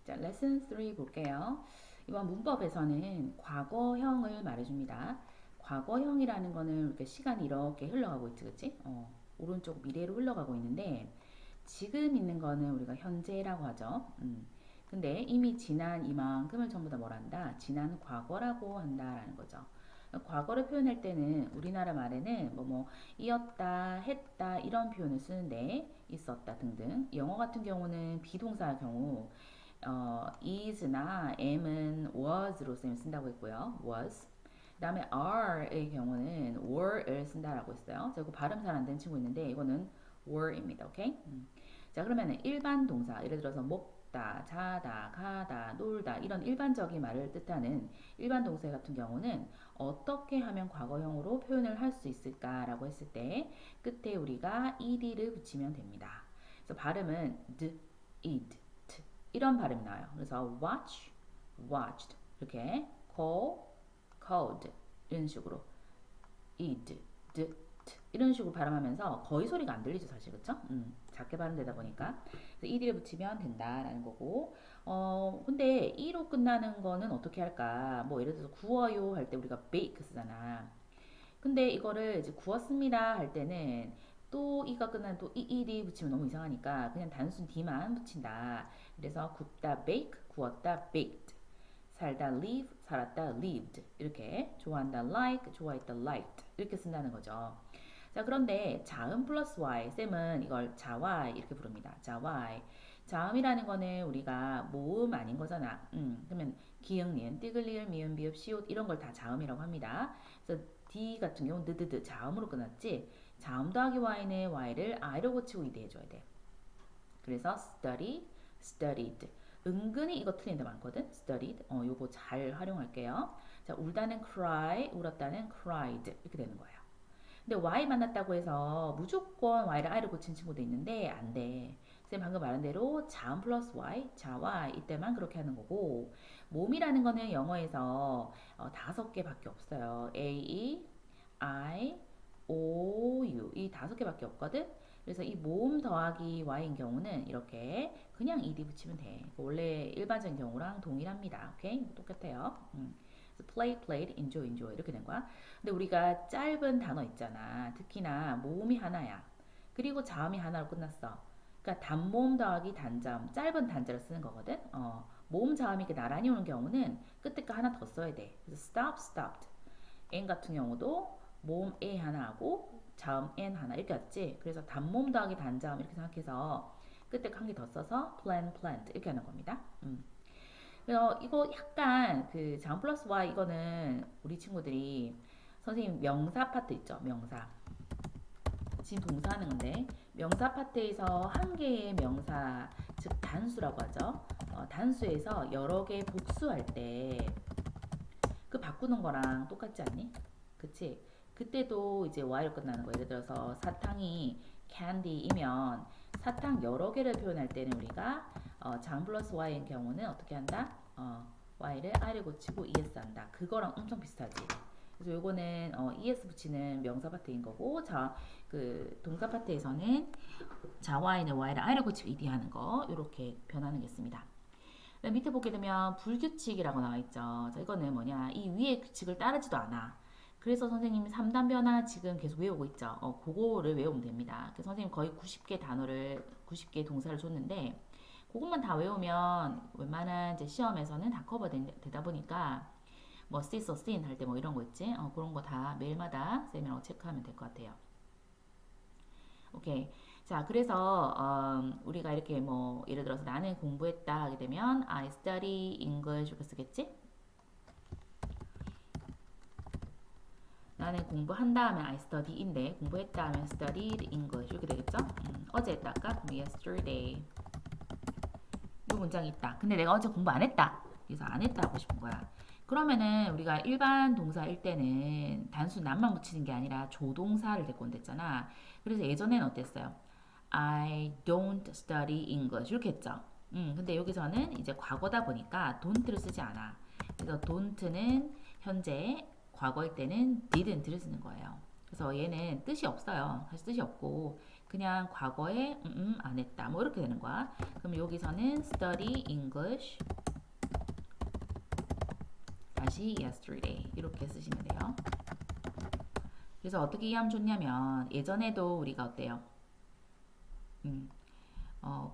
자, 레슨 3 볼게요. 이번 문법에서는 과거형을 말해줍니다. 과거형이라는 거는 이렇게 시간이 이렇게 흘러가고 있지, 그치? 오른쪽 미래로 흘러가고 있는데 지금 있는 거는 우리가 현재라고 하죠. 근데 이미 지난 이만큼을 전부 다 뭘 한다? 지난 과거라고 한다라는 거죠. 과거를 표현할 때는 우리나라 말에는 이었다, 했다 이런 표현을 쓰는데 있었다 등등. 영어 같은 경우는 비동사 경우 is나 am은 was로 쓴다고 했고요. was. 그 다음에 are의 경우는 were를 쓴다라고 했어요. 자, 이거 발음 잘 안 되는 친구 있는데 이거는 were입니다. 오케이? 자, 그러면 일반 동사, 예를 들어서 먹다, 자다, 가다, 놀다 이런 일반적인 말을 뜻하는 일반 동사 같은 경우는 어떻게 하면 과거형으로 표현을 할 수 있을까라고 했을 때 끝에 우리가 ed를 붙이면 됩니다. 그래서 발음은 d, ed, t 이런 발음이 나와요. 그래서 watch, watched 이렇게 call, called 이런 식으로 id, d, t 이런 식으로 발음하면서 거의 소리가 안 들리죠 사실 그쵸? 작게 발음되다 보니까 그래서 ed를 붙이면 된다라는 거고 근데 e로 끝나는 거는 어떻게 할까? 뭐 예를 들어서 구워요 할 때 우리가 bake 쓰잖아. 근데 이거를 이제 구웠습니다 할 때는 또 이가 끝나는 또 ed 붙이면 너무 이상하니까 그냥 단순 d만 붙인다. 그래서 굽다 bake, 구웠다 baked, 살다 live, 살았다 lived 이렇게 좋아한다 like, 좋아했다 liked 이렇게 쓴다는 거죠. 자, 그런데 자음 플러스 y 쌤은 이걸 자와이 이렇게 부릅니다. 자와이. 자음이라는 거는 우리가 모음 아닌 거잖아. 그러면 기역, 니은, 띠글, 리을, 미음, 비읍, 시옷 이런 걸 다 자음이라고 합니다. 그래서 D 같은 경우는 느드드 자음으로 끝났지. 자음 더하기 y는 y를 i로 고치고 이대 해줘야 돼. 그래서 study, studied. 은근히 이거 틀린 데 많거든. studied. 요거 잘 활용할게요. 자, 울다는 cry, 울었다는 cried. 이렇게 되는 거예요. 근데 y 만났다고 해서 무조건 y를 i로 고친 친구도 있는데 안 돼. 쌤 방금 말한 대로 자음 플러스 y, 자와 이때만 그렇게 하는 거고 몸이라는 거는 영어에서 5개밖에 없어요. A, E, I, O, U 이 5개밖에 없거든. 그래서 이 모음 더하기 y인 경우는 이렇게 그냥 ed 붙이면 돼. 원래 일반적인 경우랑 동일합니다. 오케이? 똑같아요. play, played, enjoy, enjoy 이렇게 된 거야. 근데 우리가 짧은 단어 있잖아. 특히나 모음이 하나야. 그리고 자음이 하나로 끝났어. 그러니까 단모음 더하기 단자음, 짧은 단자를 쓰는 거거든. 모음 자음이 이렇게 나란히 오는 경우는 끝에 거 하나 더 써야 돼. 그래서 stop, stopped. n 같은 경우도 모음 a 하나 하고 자음 n 하나 이렇게 왔지. 그래서 단모음 더하기 단자음 이렇게 생각해서 끝에 거 한 개 더 써서 plan, planned 이렇게 하는 겁니다. 그래서 이거 약간 그 자음 플러스 y 이거는 우리 친구들이 선생님 명사 파트 있죠. 명사. 지금 동사하는 건데 명사 파트에서 한 개의 명사 즉 단수라고 하죠. 단수에서 여러 개 복수할 때 그 바꾸는 거랑 똑같지 않니? 그치? 그때도 이제 y로 끝나는 거. 예를 들어서 사탕이 candy이면 사탕 여러 개를 표현할 때는 우리가 장 플러스 y인 경우는 어떻게 한다? y를 i를 고치고 es 한다. 그거랑 엄청 비슷하지. 그래서 요거는 es 붙이는 명사 파트인 거고, 그 동사 파트에서는 자와이는 y를 i를 고치고 ed 하는 거 이렇게 변하는 게 있습니다. 밑에 보게 되면 불규칙이라고 나와 있죠. 자, 이거는 뭐냐? 이 위의 규칙을 따르지도 않아. 그래서 선생님이 3단 변화 지금 계속 외우고 있죠. 그거를 외우면 됩니다. 그래서 선생님 거의 90개 단어를, 90개 동사를 줬는데, 그것만 다 외우면 웬만한 이제 시험에서는 다 커버되다 보니까, 뭐, see, so, seen 할 때 뭐 이런 거 있지? 그런 거 다 매일마다 쌤이라고 체크하면 될 것 같아요. 오케이. 자, 그래서 우리가 이렇게 뭐 예를 들어서 나는 공부했다 하게 되면 I study English 이렇게 쓰겠지? 나는 공부한다 하면 I study인데 공부했다 하면 studied English 이렇게 되겠죠? 어제 했다 아까? yesterday 이 문장이 있다. 근데 내가 어제 공부 안 했다. 그래서 안 했다 하고 싶은 거야. 그러면은 우리가 일반 동사일 때는 단순 난만 붙이는 게 아니라 조동사를 데리고 온댔잖아. 그래서 예전에는 어땠어요? I don't study English 이렇게 했죠. 근데 여기서는 이제 과거다 보니까 don't를 쓰지 않아. 그래서 don't는 현재, 과거일 때는 didn't를 쓰는 거예요. 그래서 얘는 뜻이 없어요. 사실 뜻이 없고 그냥 과거에 안 했다. 뭐 이렇게 되는 거야. 그럼 여기서는 study English 다시 yesterday 이렇게 쓰시면 돼요. 그래서 어떻게 이해하면 좋냐면 예전에도 우리가 어때요?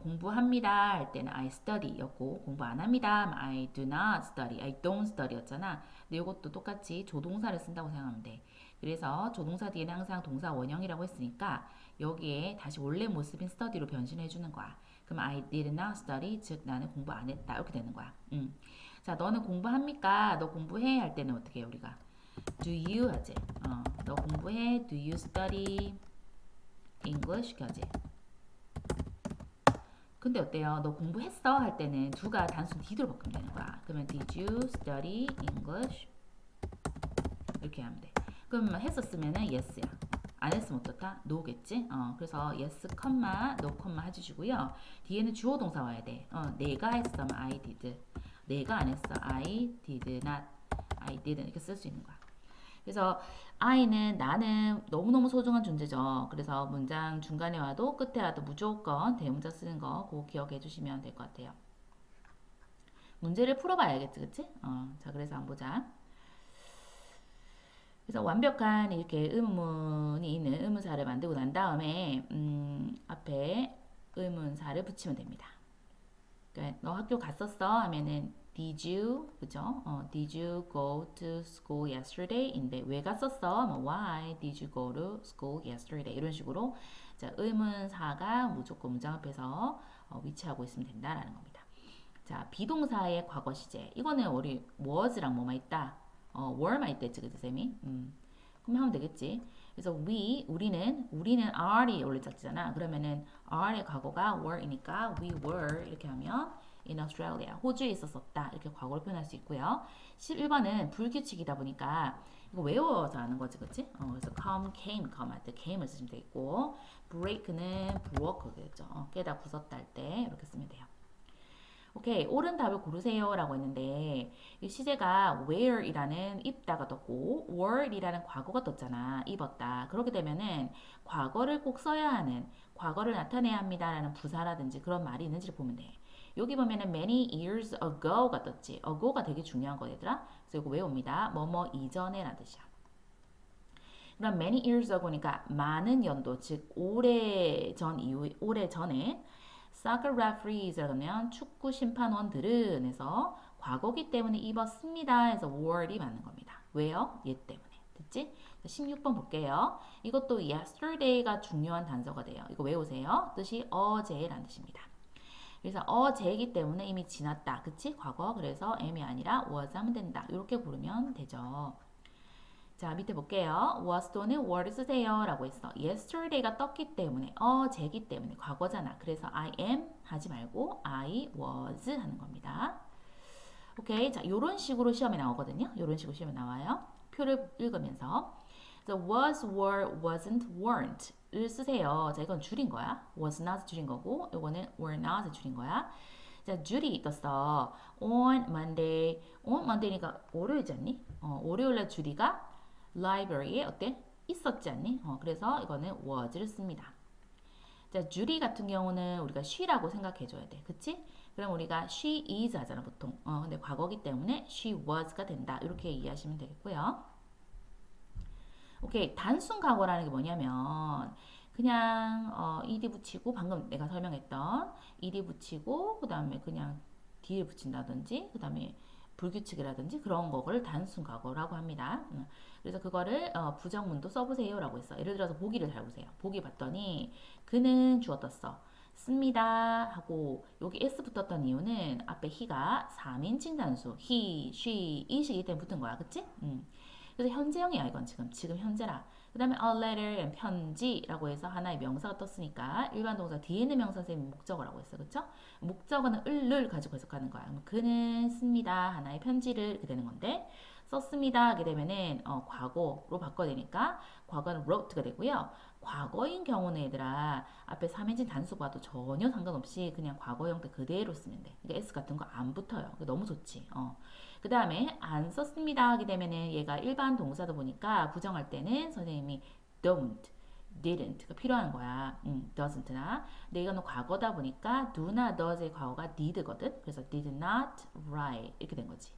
공부합니다 할 때는 I study 였고 공부 안 합니다 하면 I do not study, I don't study 였잖아. 근데 이것도 똑같이 조동사를 쓴다고 생각하면 돼. 그래서 조동사 뒤에는 항상 동사 원형이라고 했으니까 여기에 다시 원래 모습인 study로 변신해 주는 거야. 그럼 I did not study, 즉 나는 공부 안 했다 이렇게 되는 거야. 자, 너는 공부합니까? 너 공부해 할 때는 어떻게 해 우리가? Do you 하지. 너 공부해? Do you study English? 하지. 근데 어때요? 너 공부했어? 할 때는 두가 단순 did로 바꾸면 되는 거야. 그러면 did you study English? 이렇게 하면 돼. 그럼 했었으면은 yes야. 안 했으면 어떻다? no겠지? 그래서 yes, no, 해주시고요. 뒤에는 주어 동사 와야 돼. 내가 했으면 I did. 내가 안 했어. I did not. I didn't. 이렇게 쓸 수 있는 거야. 그래서 I는 나는 너무너무 소중한 존재죠. 그래서 문장 중간에 와도 끝에 와도 무조건 대문자 쓰는 거 그거 기억해 주시면 될 것 같아요. 문제를 풀어봐야겠지, 그치? 자, 그래서 한번 보자. 그래서 완벽한 이렇게 의문이 있는 의문사를 만들고 난 다음에 앞에 의문사를 붙이면 됩니다. 그러니까 너 학교 갔었어? 하면은 Did you, 그죠? Did you go to school yesterday? 인데 왜 갔었어? 뭐 Why did you go to school yesterday? 이런 식으로 자, 의문사가 무조건 문장 앞에서 위치하고 있으면 된다라는 겁니다. 자, 비동사의 과거 시제. 이거는 우리 was랑 뭐만 있다? were만 있댔지, 그치, 쌤이? 그럼 하면 되겠지. 그래서 우리는 are이 원래 짝지잖아. 그러면은 are의 과거가 were이니까 we were 이렇게 하면 in Australia, 호주에 있었었다. 이렇게 과거를 표현할 수 있고요. 11번은 불규칙이다 보니까 이거 외워서 하는 거지, 그치? 그래서 came 할 때 came을 쓰시면 되겠고 break는 broke겠죠. 깨다 부쉈다 할 때 이렇게 쓰면 돼요. 오케이, 옳은 답을 고르세요 라고 했는데 이 시제가 wear이라는 입다가 떴고 were이라는 과거가 떴잖아. 입었다. 그렇게 되면은 과거를 꼭 써야 하는, 과거를 나타내야 합니다 라는 부사라든지 그런 말이 있는지를 보면 돼. 여기 보면은 many years ago가 떴지. ago가 되게 중요한 거 얘들아. 그래서 이거 외웁니다. 뭐뭐 이전에 라는 뜻이야. 그럼 many years ago니까 많은 연도, 즉 오래 전 이후, 오래 전에 soccer referees 그러면 축구 심판원들은 해서 과거기 때문에 입었습니다 해서 were이 맞는 겁니다. 왜요? 얘 때문에. 됐지? 16번 볼게요. 이것도 yesterday가 중요한 단서가 돼요. 이거 외우세요. 뜻이 어제라는 뜻입니다. 그래서 어제이기 때문에 이미 지났다. 그치? 과거. 그래서 am이 아니라 was 하면 된다. 이렇게 고르면 되죠. 자, 밑에 볼게요. was 또는 were 쓰세요 라고 했어. yesterday가 떴기 때문에, 어제기 때문에 과거잖아. 그래서 I am 하지 말고 I was 하는 겁니다. 오케이. 자, 요런 식으로 시험에 나오거든요. 요런 식으로 시험에 나와요. 표를 읽으면서. 그래서 was, were, wasn't, weren't 을 쓰세요. 자, 이건 줄인 거야. was not 줄인 거고, 이거는 were not 줄인 거야. 자, 줄이 떴어. on Monday니까 월요일이지 않니? 월요일날 줄이가 library에 어때? 있었지 않니? 그래서 이거는 was를 씁니다. 자, 주리 같은 경우는 우리가 she라고 생각해 줘야 돼. 그치? 그럼 우리가 she is 하잖아, 보통. 근데 과거기 때문에 she was가 된다. 이렇게 이해하시면 되겠고요. 오케이. 단순 과거라는 게 뭐냐면 그냥 ed 붙이고 방금 내가 설명했던 ed 붙이고 그 다음에 그냥 d를 붙인다든지 그 다음에 불규칙이라든지 그런 거를 단순 과거라고 합니다. 그래서 그거를 부정문도 써보세요 라고 했어. 예를 들어서 보기를 잘 보세요. 보기 봤더니 그는 주어 떴어. 씁니다 하고 여기 s 붙었던 이유는 앞에 he가 3인칭 단수 he, she, it이기 때문에 붙은 거야. 그치? 그래서 현재형이야 이건 지금 현재라. 그 다음에 a letter, 편지라고 해서 하나의 명사가 떴으니까 일반 동사 뒤에 있는 명사 선생님이 목적어라고 했어. 그쵸? 목적어는 을을 가지고 해석하는 거야. 그는 씁니다. 하나의 편지를 이렇게 되는 건데 썼습니다 하게 되면은 과거로 바꿔야 되니까 과거는 wrote가 되고요. 과거인 경우는 얘들아 앞에 3인칭 단수 봐도 전혀 상관없이 그냥 과거 형태 그대로 쓰면 돼. 그러니까 s 같은 거 안 붙어요. 너무 좋지. 그 다음에 안 썼습니다 하게 되면은 얘가 일반 동사다 보니까 부정할 때는 선생님이 don't didn't가 필요한 거야. doesn't나. 근데 이거는 과거다 보니까 do나 does의 과거가 did거든. 그래서 did not write 이렇게 된 거지.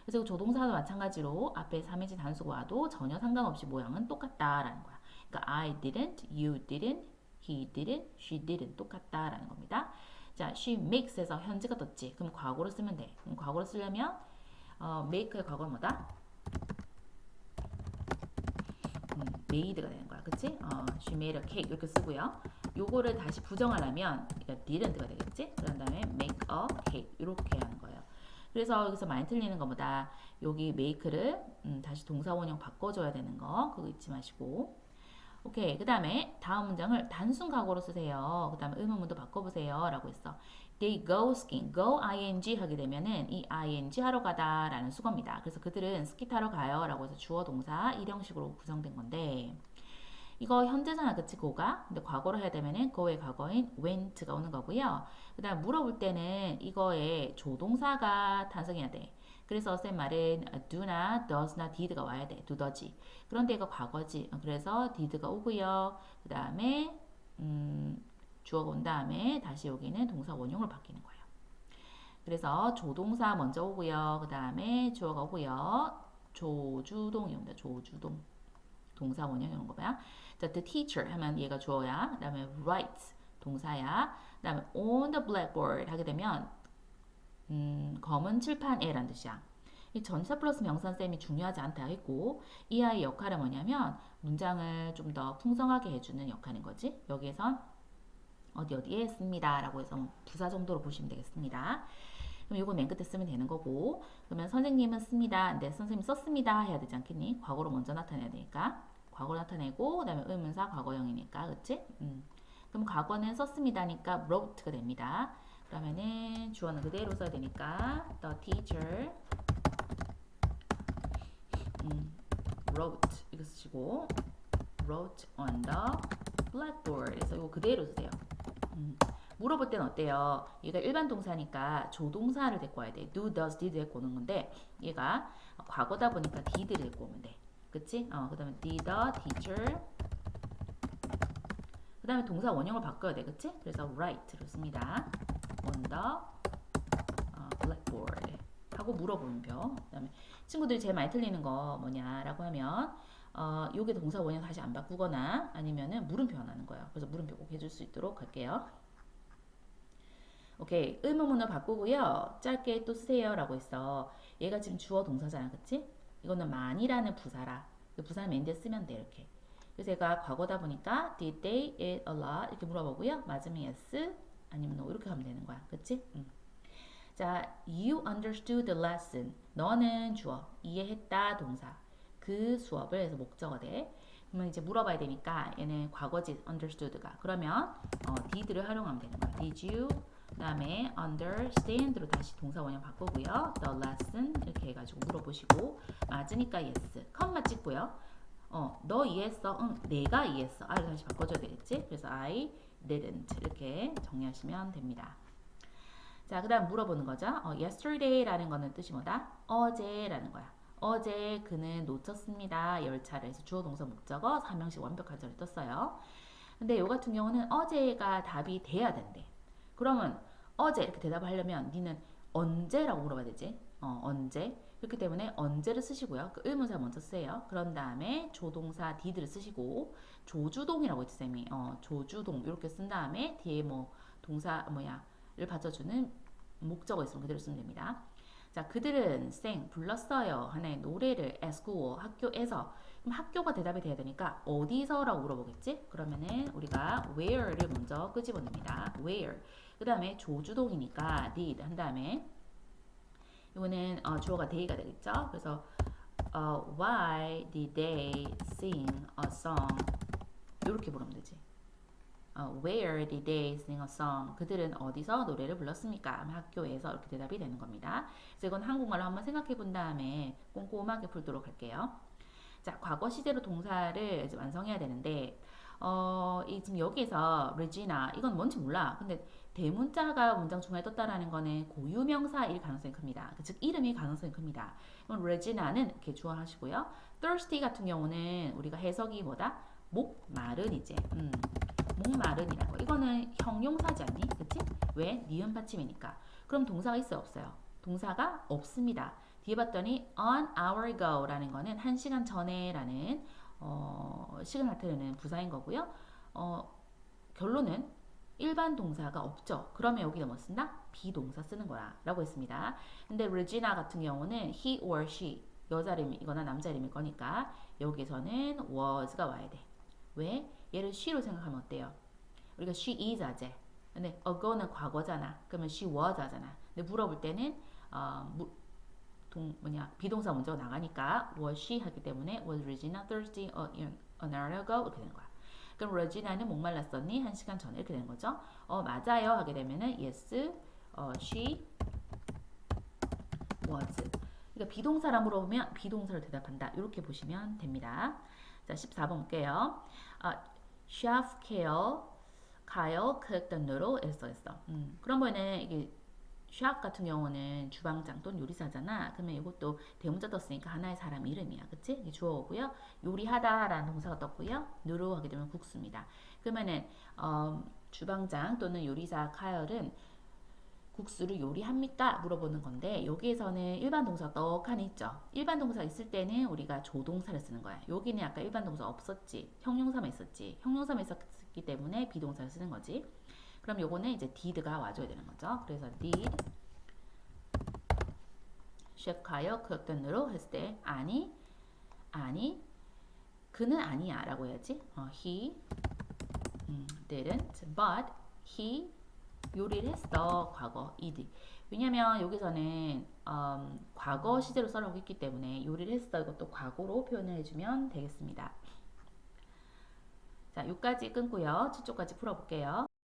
그래서 조동사도 마찬가지로 앞에 3인칭 단수가 와도 전혀 상관없이 모양은 똑같다라는 거야. 그러니까 I didn't, you didn't, he didn't, she didn't 똑같다라는 겁니다. 자, she makes에서 현재가 떴지. 그럼 과거로 쓰면 돼. 그럼 과거로 쓰려면 make의 과거는 뭐다? made가 되는 거야. 그치? she made a cake 이렇게 쓰고요. 요거를 다시 부정하려면 didn't가 되겠지? 그런 다음에 make a cake 이렇게 하는 거예요. 그래서 여기서 많이 틀리는 것보다 여기 make를 다시 동사 원형 바꿔줘야 되는 거 그거 잊지 마시고. 오케이. 그 다음에 다음 문장을 단순 과거로 쓰세요. 그 다음에 의문문도 바꿔보세요. 라고 했어. They go skiing. go ing 하게 되면은 이 ing 하러 가다 라는 수거입니다. 그래서 그들은 스키 타러 가요. 라고 해서 주어 동사 일형식으로 구성된 건데 이거 현재잖아. 그치? go가. 근데 과거로 해야 되면은 go의 과거인 went가 오는 거고요. 그 다음 물어볼 때는 이거에 조동사가 탄생해야 돼. 그래서 쌤 말은 do나 does나 did가 와야 돼. do, does지. 그런데 이거 과거지. 그래서 did가 오고요. 그 다음에 주어가 온 다음에 다시 여기는 동사 원형으로 바뀌는 거예요. 그래서 조동사 먼저 오고요. 그 다음에 주어가 오고요. 조주동이 옵니다. 조주동. 동사 원형이 오는 거야. 자, the teacher 하면 얘가 주어야. 그 다음에 writes 동사야. 그 다음에 on the blackboard 하게 되면 검은 칠판에 라는 뜻이야. 이 전치사 플러스 명사쌤이 중요하지 않다 했고 이 아이 역할은 뭐냐면 문장을 좀 더 풍성하게 해주는 역할인 거지. 여기에선 어디에 씁니다 라고 해서 부사 정도로 보시면 되겠습니다. 그럼 이거 맨 끝에 쓰면 되는 거고 그러면 선생님은 씁니다. 근데 선생님 썼습니다 해야 되지 않겠니? 과거로 먼저 나타내야 되니까 과거로 나타내고 그 다음에 의문사 과거형이니까 그치? 그럼 과거는 썼습니다니까 wrote가 됩니다. 그러면은 주어는 그대로 써야 되니까 the teacher wrote 이거 쓰시고 wrote on the blackboard 그래서 이거 그대로 쓰세요. 물어볼 땐 어때요? 얘가 일반 동사니까 조동사를 데리고 와야 돼. do, does, did 데리고 오는 건데 얘가 과거다 보니까 did를 데리고 오면 돼. 그치? 그 다음에 did the teacher 그 다음에 동사 원형을 바꿔야 돼. 그치? 그래서 write로 씁니다. on the blackboard 하고 물어보는표. 그 다음에 친구들이 제일 많이 틀리는 거 뭐냐라고 하면 요게 동사 원형 다시 안 바꾸거나 아니면은 물음표 안 하는 거예요. 그래서 물음표 꼭 해줄 수 있도록 할게요. 오케이. 의문문을 바꾸고요. 짧게 또 쓰세요 라고 했어. 얘가 지금 주어 동사잖아. 그치? 이거는 많이라는 부사라. 그 부사를 맨 뒤에 쓰면 돼. 이렇게. 그래서 얘가 과거다 보니까 did they eat a lot? 이렇게 물어보고요. 맞으면 yes 아니면 no 이렇게 하면 되는 거야. 그치? 자, you understood the lesson. 너는 주어. 이해했다 동사. 그 수업을 해서 목적어 돼. 그러면 이제 물어봐야 되니까 얘는 과거지 understood가. 그러면 did를 활용하면 되는 거야. Did you? 그 다음에 understand로 다시 동사 원형 바꾸고요. The lesson 이렇게 해가지고 물어보시고 맞으니까 yes. 컴마 찍고요. 너 이해했어? 응, 내가 이해했어. I를 다시 바꿔줘야 되겠지? 그래서 I didn't 이렇게 정리하시면 됩니다. 자, 그 다음 물어보는 거죠. yesterday라는 거는 뜻이 뭐다? 어제라는 거야. 어제 그는 놓쳤습니다. 열차를 해서 주어 동사 목적어 3형식 완벽한 절이 떴어요. 근데 요 같은 경우는 어제가 답이 돼야 된대. 그러면 어제 이렇게 대답을 하려면 니는 언제라고 물어봐야 되지? 언제? 그렇기 때문에 언제를 쓰시고요. 그 의문사 먼저 쓰세요. 그런 다음에 조동사 did를 쓰시고 조주동이라고 했지 쌤이. 조주동 이렇게 쓴 다음에 뒤에 뭐 동사 를 받쳐주는 목적어 있으면 그대로 쓰면 됩니다. 자, 그들은 불렀어요. 하나의 노래를 at school, 학교에서. 그럼 학교가 대답이 돼야 되니까 어디서라고 물어보겠지? 그러면은 우리가 where를 먼저 끄집어냅니다. where. 그 다음에 조주동이니까 did 한 다음에 이거는 주어가 they가 되겠죠? 그래서 why did they sing a song? 이렇게 물으면 되지. Where did they sing a song? 그들은 어디서 노래를 불렀습니까? 학교에서 이렇게 대답이 되는 겁니다. 그래서 이건 한국말로 한번 생각해 본 다음에 꼼꼼하게 풀도록 할게요. 자, 과거 시제로 동사를 이제 완성해야 되는데 지금 여기에서 Regina 이건 뭔지 몰라. 근데 대문자가 문장 중간에 떴다라는 거는 고유명사일 가능성이 큽니다. 즉 이름일 가능성이 큽니다. 그럼 Regina는 이렇게 주어하시고요. Thirsty 같은 경우는 우리가 해석이 뭐다? 목마른 이제 목마른이라고. 이거는 형용사지 않니? 그치? 왜? 니은 받침이니까. 그럼 동사가 있어요? 없어요? 동사가 없습니다. 뒤에 봤더니 an hour ago 라는 거는 1시간 전에 라는 시간 나타내는 부사인 거고요. 결론은 일반 동사가 없죠. 그러면 여기다 뭐 쓴다? 비동사 쓰는 거야 라고 했습니다. 근데 Regina 같은 경우는 he or she 여자 이름이거나 남자 이름일 거니까 여기서는 was가 와야 돼. 왜? 얘를 she로 생각하면 어때요? 우리가 she is 하재. 근데 ago는 과거잖아. 그러면 she was 하잖아. 근데 물어볼 때는 비동사 먼저 나가니까 was she 하기 때문에 was Regina thirsty an hour ago 이렇게 되는 거야. 그럼 Regina는 목말랐었니? 1시간 전에 이렇게 되는 거죠. 맞아요 하게 되면은 yes, she was. 그러니까 비동사라 물어보면 비동사로 대답한다. 이렇게 보시면 됩니다. 자, 14번 볼게요. Chef Kyle cooked the noodle. 했어. 그런 거는 이게 셰프 같은 경우는 주방장 또는 요리사잖아. 그러면 이것도 대문자 떴으니까 하나의 사람 이름이야. 그치? 이게 주어오고요. 요리하다라는 동사가 떴고요. 누르 하게 되면 국수입니다. 그러면은 주방장 또는 요리사 카열은 국수를 요리합니까? 물어보는 건데 여기에서는 일반 동사 떡하니 있죠. 일반 동사 있을 때는 우리가 조동사를 쓰는 거야. 여기는 아까 일반 동사 없었지. 형용사만 있었지. 형용사만 있었기 때문에 비동사를 쓰는 거지. 그럼 요거는 이제 did가 와줘야 되는 거죠. 그래서 did 셰프 카요 cooked 했을 때 아니 그는 아니야 라고 해야지. he didn't but he 요리를 했어. 과거 ed. 왜냐면 여기서는 과거 시제로 써라고 했기 때문에 요리를 했어. 이것도 과거로 표현을 해주면 되겠습니다. 자, 여기까지 끊고요. 7쪽까지 풀어볼게요.